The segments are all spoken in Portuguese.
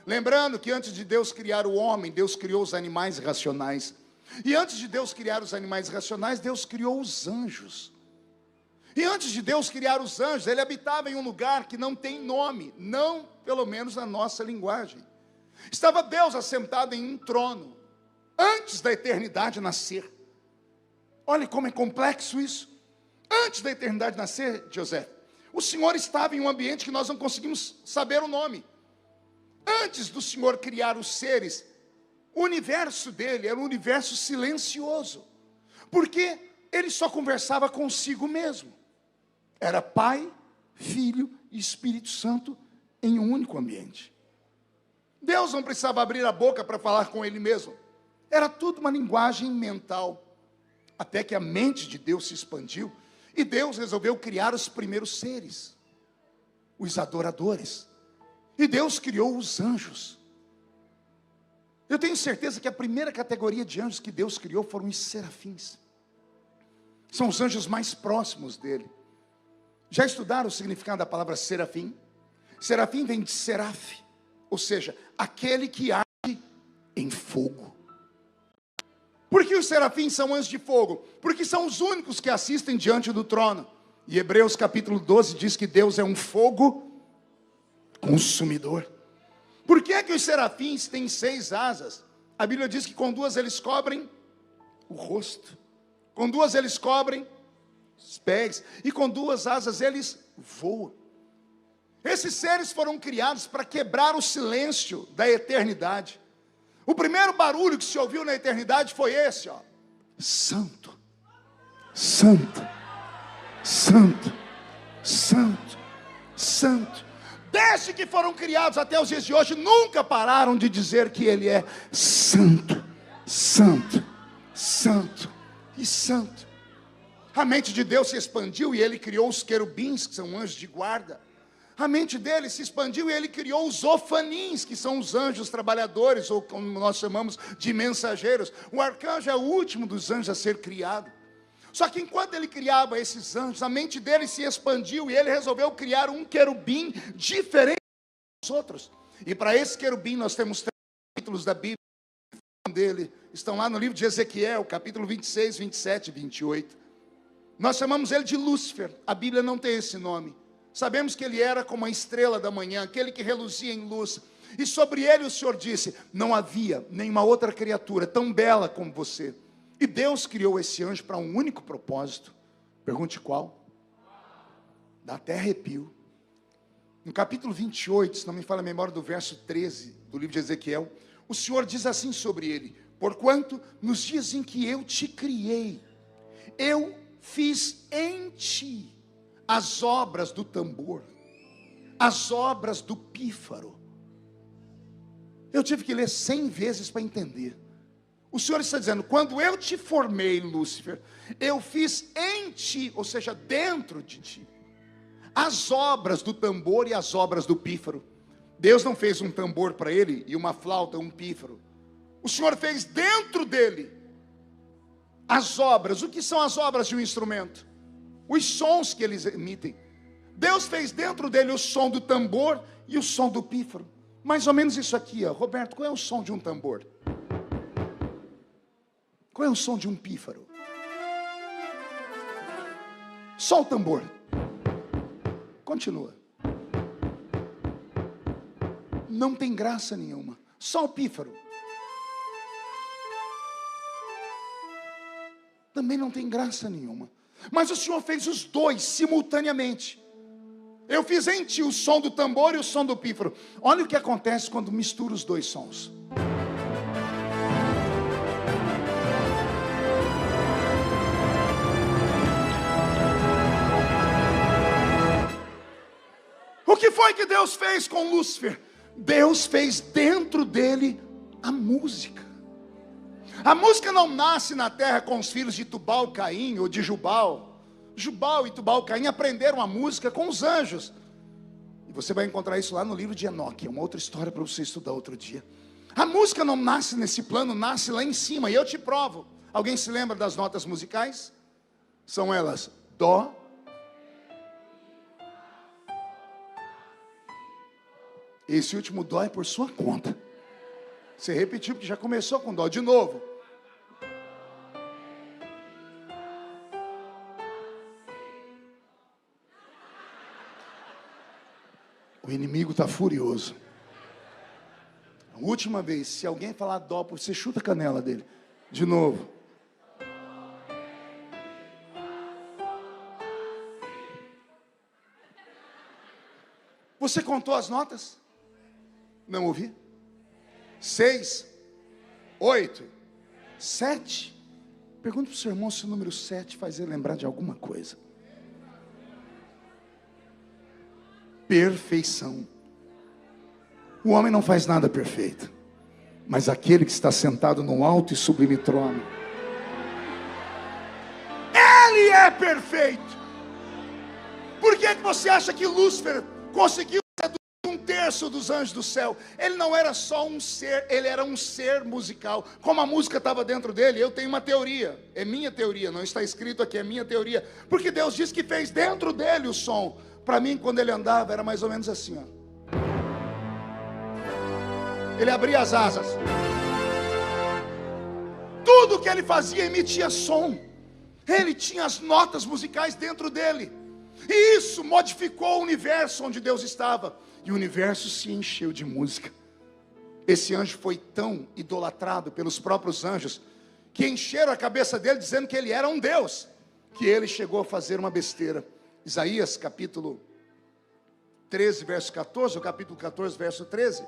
Lembrando que antes de Deus criar o homem, Deus criou os animais racionais. E antes de Deus criar os animais racionais, Deus criou os anjos. E antes de Deus criar os anjos, ele habitava em um lugar que não tem nome, não pelo menos na nossa linguagem. Estava Deus assentado em um trono, antes da eternidade nascer. Olha como é complexo isso. Antes da eternidade nascer, José, o Senhor estava em um ambiente que nós não conseguimos saber o nome. Antes do Senhor criar os seres, o universo dele era um universo silencioso, porque ele só conversava consigo mesmo. Era Pai, Filho e Espírito Santo em um único ambiente. Deus não precisava abrir a boca para falar com ele mesmo. Era tudo uma linguagem mental. Até que a mente de Deus se expandiu e Deus resolveu criar os primeiros seres, os adoradores. E Deus criou os anjos. Eu tenho certeza que a primeira categoria de anjos que Deus criou foram os serafins. São os anjos mais próximos dele. Já estudaram o significado da palavra serafim? Serafim vem de seraf, ou seja, aquele que arde em fogo. Por que os serafins são anjos de fogo? Porque são os únicos que assistem diante do trono. E Hebreus capítulo 12 diz que Deus é um fogo consumidor. Por que é que os serafins têm 6 asas? A Bíblia diz que com 2 eles cobrem o rosto, com 2 eles cobrem os pés, e com 2 asas eles voam. Esses seres foram criados para quebrar o silêncio da eternidade. O primeiro barulho que se ouviu na eternidade foi esse, ó: Santo, Santo, Santo, Santo, Santo. Desde que foram criados até os dias de hoje, nunca pararam de dizer que ele é santo, santo, santo e santo. A mente de Deus se expandiu e ele criou os querubins, que são anjos de guarda. A mente dele se expandiu e ele criou os ofanins, que são os anjos trabalhadores, ou como nós chamamos de mensageiros. O arcanjo é o último dos anjos a ser criado. Só que enquanto ele criava esses anjos, a mente dele se expandiu e ele resolveu criar um querubim diferente dos outros. E para esse querubim nós temos 3 capítulos da Bíblia dele. Estão lá no livro de Ezequiel, capítulo 26, 27 e 28. Nós chamamos ele de Lúcifer. A Bíblia não tem esse nome. Sabemos que ele era como a estrela da manhã, aquele que reluzia em luz. E sobre ele o Senhor disse: não havia nenhuma outra criatura tão bela como você. E Deus criou esse anjo para um único propósito. Pergunte qual? Dá até arrepio. No capítulo 28, se não me falha a memória, do verso 13 do livro de Ezequiel, o Senhor diz assim sobre ele: porquanto nos dias em que eu te criei, eu fiz em ti as obras do tambor, as obras do pífaro. Eu tive que ler 100 vezes para entender. O Senhor está dizendo: quando eu te formei, Lúcifer, eu fiz em ti, ou seja, dentro de ti, as obras do tambor e as obras do pífaro. Deus não fez um tambor para ele e uma flauta, um pífaro. O Senhor fez dentro dele as obras. O que são as obras de um instrumento? Os sons que eles emitem. Deus fez dentro dele o som do tambor e o som do pífaro. Mais ou menos isso aqui, ó. Roberto, qual é o som de um tambor? Qual é o som de um pífaro? Só o tambor. Continua. Não tem graça nenhuma. Só o pífaro. Também não tem graça nenhuma. Mas o Senhor fez os dois simultaneamente. Eu fiz em ti o som do tambor e o som do pífaro. Olha o que acontece quando mistura os dois sons. O que foi que Deus fez com Lúcifer? Deus fez dentro dele a música. A música não nasce na terra com os filhos de Tubal-Caim ou de Jubal. Jubal e Tubal-Caim aprenderam a música com os anjos. E você vai encontrar isso lá no livro de Enoque. É uma outra história para você estudar outro dia. A música não nasce nesse plano, nasce lá em cima. E eu te provo. Alguém se lembra das notas musicais? São elas: Dó, Esse último dó é por sua conta. Você repetiu porque já começou com dó. De novo. O inimigo está furioso. A última vez, se alguém falar dó, você chuta a canela dele. De novo. Você contou as notas? Não ouvi? 6, 8, 7. Pergunta para o seu irmão se o número 7 faz ele lembrar de alguma coisa. Perfeição. O homem não faz nada perfeito, mas aquele que está sentado no alto e sublime trono, ele é perfeito. Por que você acha que Lúcifer conseguiu seduzir 1/3 dos anjos do céu? Ele não era só um ser, ele era um ser musical. Como a música estava dentro dele, eu tenho uma teoria. É minha teoria, não está escrito aqui, é minha teoria. Porque Deus disse que fez dentro dele o som. Para mim, quando ele andava, era mais ou menos assim, ó. Ele abria as asas. Tudo que ele fazia emitia som. Ele tinha as notas musicais dentro dele. E isso modificou o universo onde Deus estava. E o universo se encheu de música. Esse anjo foi tão idolatrado pelos próprios anjos, que encheram a cabeça dele dizendo que ele era um Deus, que ele chegou a fazer uma besteira. Isaías capítulo 13, verso 14, ou capítulo 14, verso 13.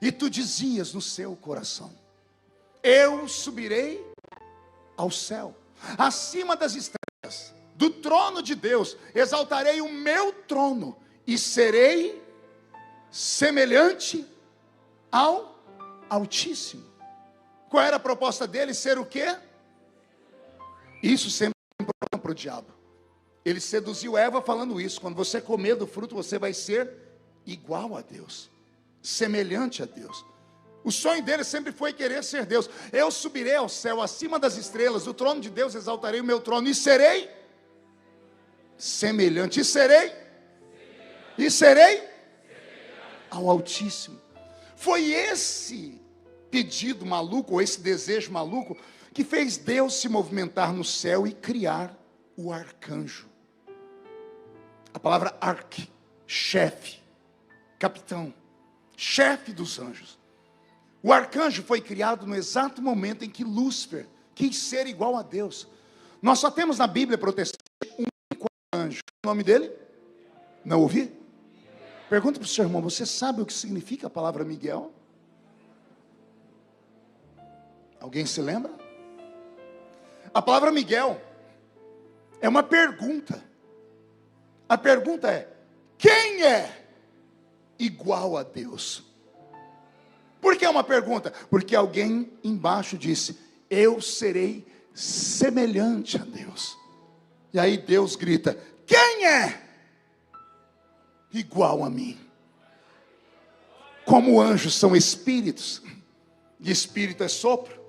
E tu dizias no seu coração: eu subirei ao céu, acima das estrelas, do trono de Deus, exaltarei o meu trono, e serei semelhante ao Altíssimo. Qual era a proposta dele? Ser o quê? Isso sempre é um problema para o diabo. Ele seduziu Eva falando isso: quando você comer do fruto, você vai ser igual a Deus, semelhante a Deus. O sonho dele sempre foi querer ser Deus. Eu subirei ao céu, acima das estrelas, do trono de Deus exaltarei o meu trono, e serei semelhante, e serei ao Altíssimo. Foi esse pedido maluco, ou esse desejo maluco, que fez Deus se movimentar no céu e criar o arcanjo. A palavra arque, chefe, capitão, chefe dos anjos. O arcanjo foi criado no exato momento em que Lúcifer quis ser igual a Deus. Nós só temos na Bíblia protestante um único anjo. O nome dele? Não ouvi? Pergunta para o seu irmão: você sabe o que significa a palavra Miguel? Alguém se lembra? A palavra Miguel é uma pergunta. A pergunta é: quem é igual a Deus? Por que é uma pergunta? Porque alguém embaixo disse: eu serei semelhante a Deus. E aí Deus grita: quem é igual a mim? Como anjos são espíritos, e espírito é sopro.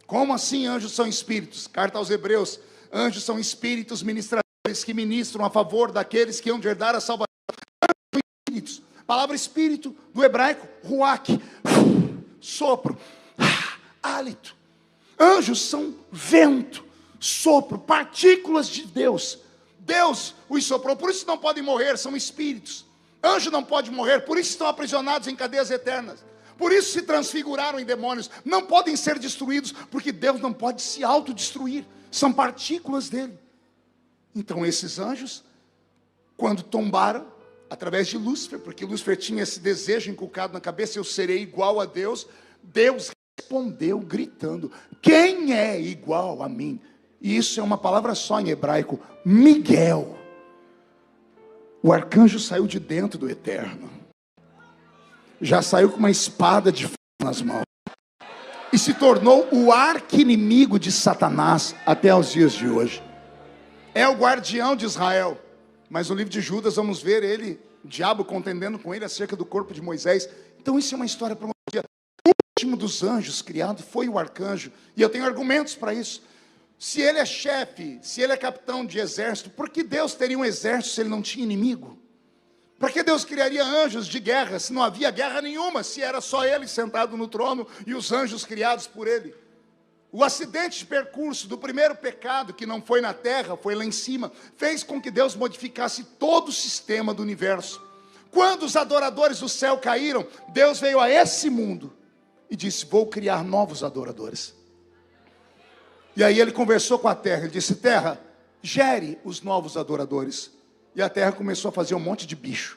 Como assim anjos são espíritos? Carta aos Hebreus: anjos são espíritos ministradores que ministram a favor daqueles que hão de herdar a salvação. Espíritos. Palavra espírito do hebraico, ruach, sopro, hálito. Anjos são vento, sopro, partículas de Deus. Deus os soprou, por isso não podem morrer, são espíritos. Anjo não pode morrer, por isso estão aprisionados em cadeias eternas. Por isso se transfiguraram em demônios. Não podem ser destruídos, porque Deus não pode se autodestruir. São partículas dele. Então esses anjos, quando tombaram, através de Lúcifer, porque Lúcifer tinha esse desejo inculcado na cabeça: eu serei igual a Deus. Deus respondeu gritando: quem é igual a mim? E isso é uma palavra só em hebraico: Miguel. O arcanjo saiu de dentro do eterno, já saiu com uma espada de fogo nas mãos, e se tornou o arqui-inimigo de Satanás até os dias de hoje. É o guardião de Israel. Mas no livro de Judas vamos ver ele, o diabo contendendo com ele acerca do corpo de Moisés. Então isso é uma história para um dia. O último dos anjos criado foi o arcanjo. E eu tenho argumentos para isso. Se ele é chefe, se ele é capitão de exército, por que Deus teria um exército se ele não tinha inimigo? Para que Deus criaria anjos de guerra se não havia guerra nenhuma, se era só ele sentado no trono e os anjos criados por ele? O acidente de percurso do primeiro pecado, que não foi na terra, foi lá em cima, fez com que Deus modificasse todo o sistema do universo. Quando os adoradores do céu caíram, Deus veio a esse mundo e disse: vou criar novos adoradores. E aí ele conversou com a terra, ele disse: terra, gere os novos adoradores. E a terra começou a fazer um monte de bicho.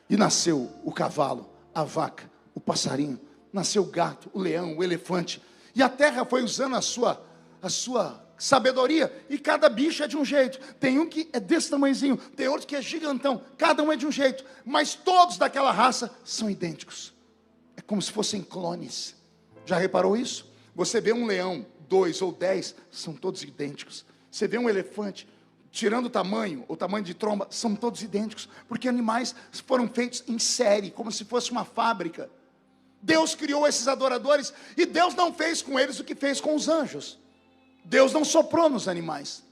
E nasceu o cavalo, a vaca, o passarinho, nasceu o gato, o leão, o elefante. E a terra foi usando a sua sabedoria. E cada bicho é de um jeito. Tem um que é desse tamanhozinho, tem outro que é gigantão. Cada um é de um jeito. Mas todos daquela raça são idênticos. É como se fossem clones. Já reparou isso? Você vê um leão, 2 ou 10, são todos idênticos. Você vê um elefante, tirando o tamanho de tromba, são todos idênticos, porque animais foram feitos em série, como se fosse uma fábrica. Deus criou esses adoradores, e Deus não fez com eles o que fez com os anjos. Deus não soprou nos animais.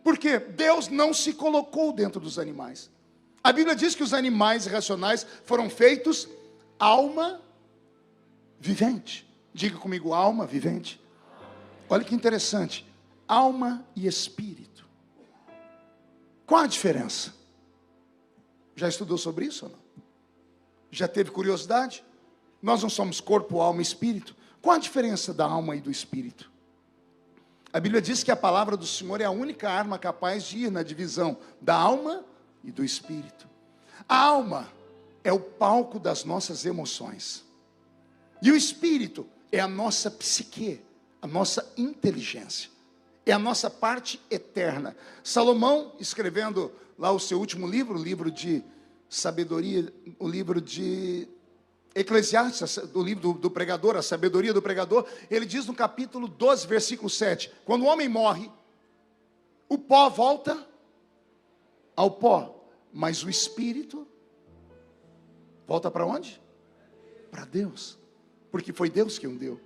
Por quê? Deus não se colocou dentro dos animais. A Bíblia diz que os animais irracionais foram feitos alma vivente. Diga comigo, alma vivente. Olha que interessante, alma e espírito. Qual a diferença? Já estudou sobre isso ou não? Já teve curiosidade? Nós não somos corpo, alma e espírito. Qual a diferença da alma e do espírito? A Bíblia diz que a palavra do Senhor é a única arma capaz de ir na divisão da alma e do espírito. A alma é o palco das nossas emoções. E o espírito é a nossa psique, a nossa inteligência. É a nossa parte eterna. Salomão, escrevendo lá o seu último livro, o livro de sabedoria, o livro de Eclesiastes, o livro do pregador, a sabedoria do pregador, ele diz no capítulo 12, versículo 7, quando o homem morre, o pó volta ao pó, mas o espírito volta para onde? Para Deus, porque foi Deus quem o deu.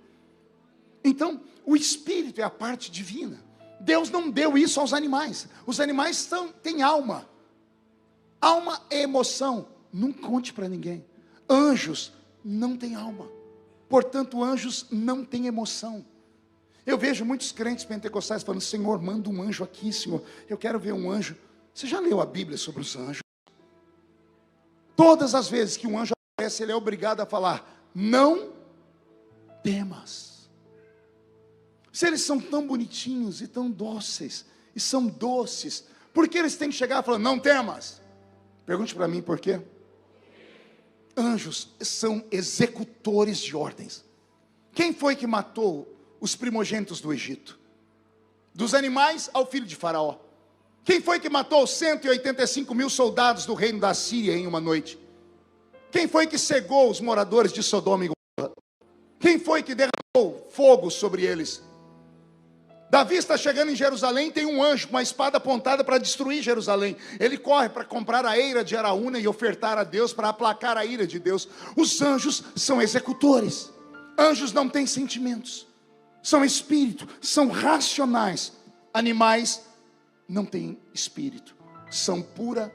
Então, o espírito é a parte divina. Deus não deu isso aos animais. Os animais têm alma. Alma é emoção. Não conte para ninguém. Anjos não têm alma. Portanto, anjos não têm emoção. Eu vejo muitos crentes pentecostais falando: Senhor, manda um anjo aqui, Senhor. Eu quero ver um anjo. Você já leu a Bíblia sobre os anjos? Todas as vezes que um anjo aparece, ele é obrigado a falar: não temas. Se eles são tão bonitinhos e tão dóceis, e são doces, por que eles têm que chegar falando: não temas? Pergunte para mim por quê. Anjos são executores de ordens. Quem foi que matou os primogênitos do Egito? Dos animais ao filho de Faraó. Quem foi que matou 185 mil soldados do reino da Síria em uma noite? Quem foi que cegou os moradores de Sodoma e Gomorra? Quem foi que derramou fogo sobre eles? Davi está chegando em Jerusalém, tem um anjo com uma espada apontada para destruir Jerusalém. Ele corre para comprar a eira de Araúna e ofertar a Deus para aplacar a ira de Deus. Os anjos são executores. Anjos não têm sentimentos, são espírito, são racionais. Animais não têm espírito, são pura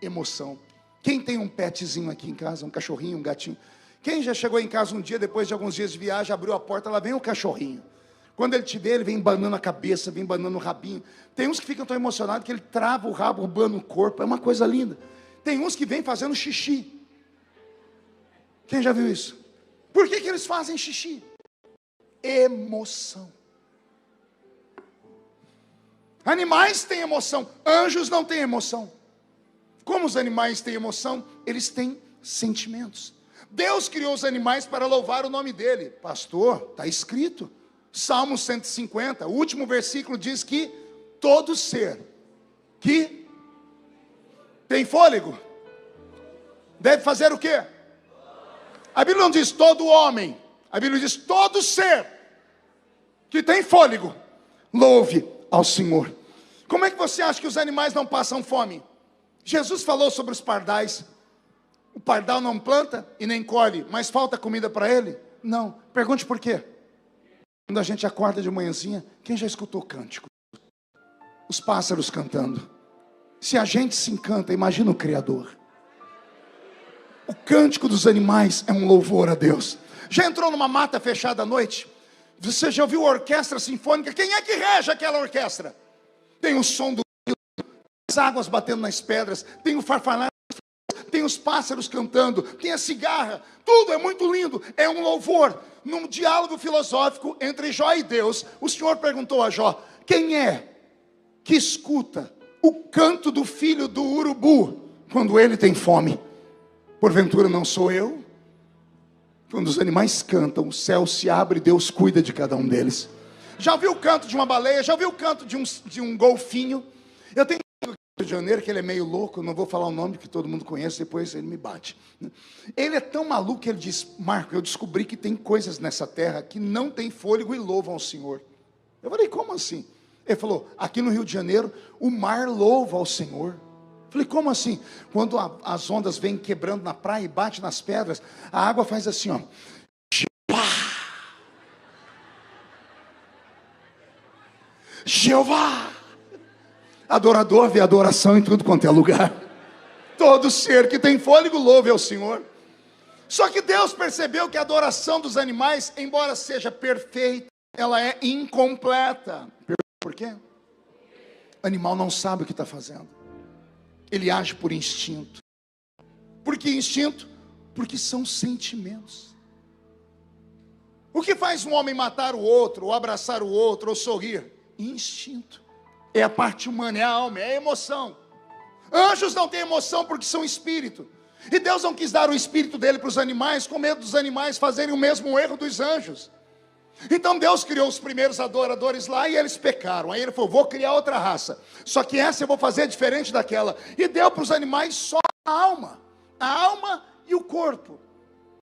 emoção. Quem tem um petzinho aqui em casa, um cachorrinho, um gatinho? Quem já chegou em casa um dia, depois de alguns dias de viagem, abriu a porta, lá vem o cachorrinho. Quando ele te vê, ele vem embanando a cabeça, vem embanando o rabinho. Tem uns que ficam tão emocionados que ele trava o rabo, roubando o corpo. É uma coisa linda. Tem uns que vêm fazendo xixi. Quem já viu isso? Por que eles fazem xixi? Emoção. Animais têm emoção, anjos não têm emoção. Como os animais têm emoção, eles têm sentimentos. Deus criou os animais para louvar o nome dele. Pastor, está escrito. Salmo 150, o último versículo diz que todo ser que tem fôlego deve fazer o quê? A Bíblia não diz todo homem, a Bíblia diz todo ser que tem fôlego louve ao Senhor. Como é que você acha que os animais não passam fome? Jesus falou sobre os pardais. O pardal não planta e nem colhe, mas falta comida para ele? Não. Pergunte por quê? Quando a gente acorda de manhãzinha, quem já escutou cântico? Os pássaros cantando. Se a gente se encanta, imagina o Criador. O cântico dos animais é um louvor a Deus. Já entrou numa mata fechada à noite? Você já ouviu a orquestra sinfônica? Quem é que rege aquela orquestra? Tem o som do rio, as águas batendo nas pedras, tem o farfalhar, tem os pássaros cantando, tem a cigarra, tudo é muito lindo, é um louvor. Num diálogo filosófico entre Jó e Deus, o Senhor perguntou a Jó: quem é que escuta o canto do filho do urubu quando ele tem fome? Porventura não sou eu? Quando os animais cantam, o céu se abre e Deus cuida de cada um deles. Já ouviu o canto de uma baleia? Já ouviu o canto de um golfinho? Eu tenho um amigo aqui no Rio de Janeiro que ele é meio louco, não vou falar o nome que todo mundo conhece, depois ele me bate. Ele é tão maluco que ele diz: Marco, eu descobri que tem coisas nessa terra que não tem fôlego e louvam ao Senhor. Eu falei: como assim? Ele falou: aqui no Rio de Janeiro, o mar louva ao Senhor. Eu falei: como assim? Quando as ondas vêm quebrando na praia e bate nas pedras, a água faz assim, ó. Jeová! Adorador vê adoração em tudo quanto é lugar. Todo ser que tem fôlego louve ao Senhor. Só que Deus percebeu que a adoração dos animais, embora seja perfeita, ela é incompleta. Por quê? O animal não sabe o que está fazendo. Ele age por instinto. Por que instinto? Porque são sentimentos. O que faz um homem matar o outro, ou abraçar o outro, ou sorrir? Instinto. É a parte humana, é a alma, é a emoção. Anjos não têm emoção porque são espírito. E Deus não quis dar o espírito dele para os animais, com medo dos animais fazerem o mesmo erro dos anjos. Então Deus criou os primeiros adoradores lá e eles pecaram. Aí ele falou: vou criar outra raça, só que essa eu vou fazer diferente daquela. E deu para os animais só a alma e o corpo.